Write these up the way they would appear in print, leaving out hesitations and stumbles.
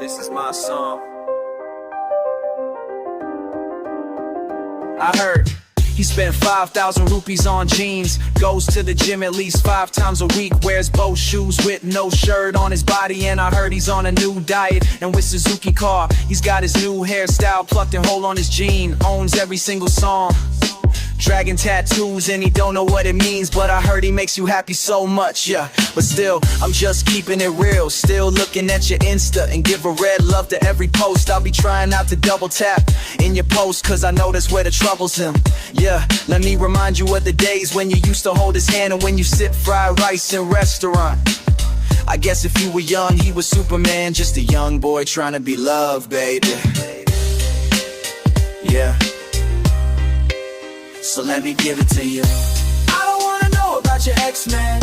This is my song. I heard he spent 5,000 rupees on jeans, goes to the gym at least 5 times a week, wears both shoes with no shirt on his body, and I heard he's on a new diet and with Suzuki car. He's got his new hairstyle plucked and hole on his jean, owns every single song. Dragon tattoos and he don't know what it means, but I heard he makes you happy so much, yeah. But still, I'm just keeping it real, still looking at your Insta and give a red love to every post. I'll be trying not to double tap in your post, cause I know that's where the trouble's him. Yeah, let me remind you of the days when you used to hold his hand and when you sip fried rice in restaurant. I guess if you were young, he was Superman, just a young boy trying to be loved, baby. Yeah. So let me give it to you. I don't wanna know about your ex-man,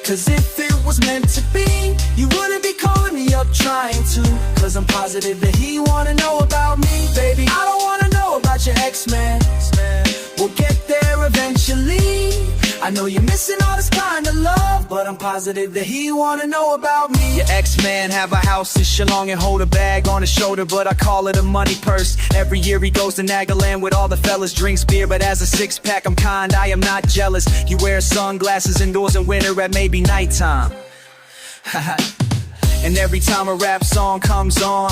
cause if it was meant to be, you wouldn't be calling me up trying to. Cause I'm positive that he wanna know about me, baby. I don't wanna know about your ex-man. We'll get there eventually. I know you're missing all this kind of love, but I'm positive that he wanna know about me. Your ex-man have a house in Shillong and hold a bag on his shoulder, but I call it a money purse. Every year he goes to Nagaland with all the fellas, drinks beer, but as a six-pack I'm kind, I am not jealous. He wears sunglasses indoors in winter at maybe nighttime. And every time a rap song comes on,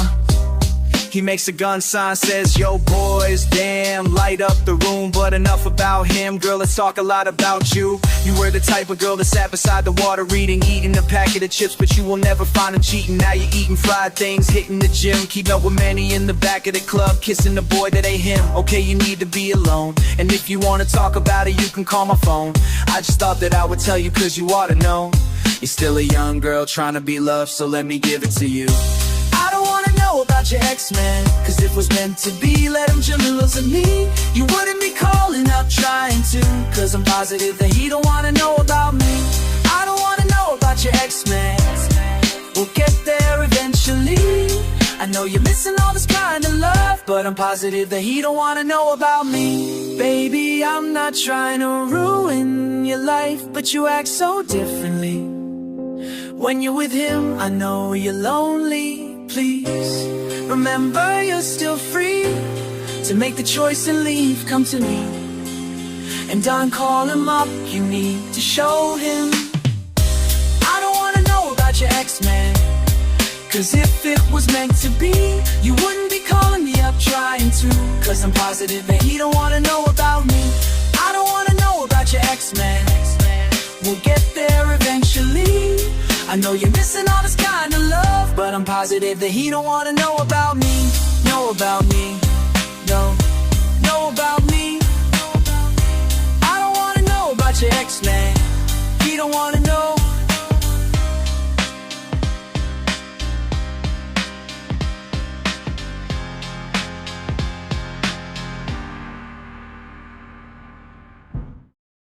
he makes a gun sign, says, yo boys, damn, light up the room. But enough about him, girl, let's talk a lot about you. You were the type of girl that sat beside the water reading, eating a packet of chips, but you will never find him cheating. Now you're eating fried things, hitting the gym, keeping up with many in the back of the club, kissing the boy that ain't him. Okay, you need to be alone, and if you wanna talk about it, you can call my phone. I just thought that I would tell you cause you ought to know. You're still a young girl trying to be loved, so let me give it to you. I don't wanna know about your ex-man, cause if it was meant to be, let him jealous of me. You wouldn't be calling up trying to, cause I'm positive that he don't wanna know about me. I don't wanna know about your ex-man. We'll get there eventually. I know you're missing all this kind of love, but I'm positive that he don't wanna know about me. Baby, I'm not trying to ruin your life, but you act so differently when you're with him. I know you're lonely. Please remember you're still free to make the choice and leave. Come to me and don't call him up, you need to show him. I don't wanna know about your ex-man, cause if it was meant to be, you wouldn't be calling me up trying to. Cause I'm positive that he don't wanna know about me. I don't wanna know about your ex-man. We'll get there eventually. I know you're missing all this kind of love, but I'm positive that he don't wanna know about me. Know about me. No, know about me. I don't wanna know about your ex-man. He don't wanna know.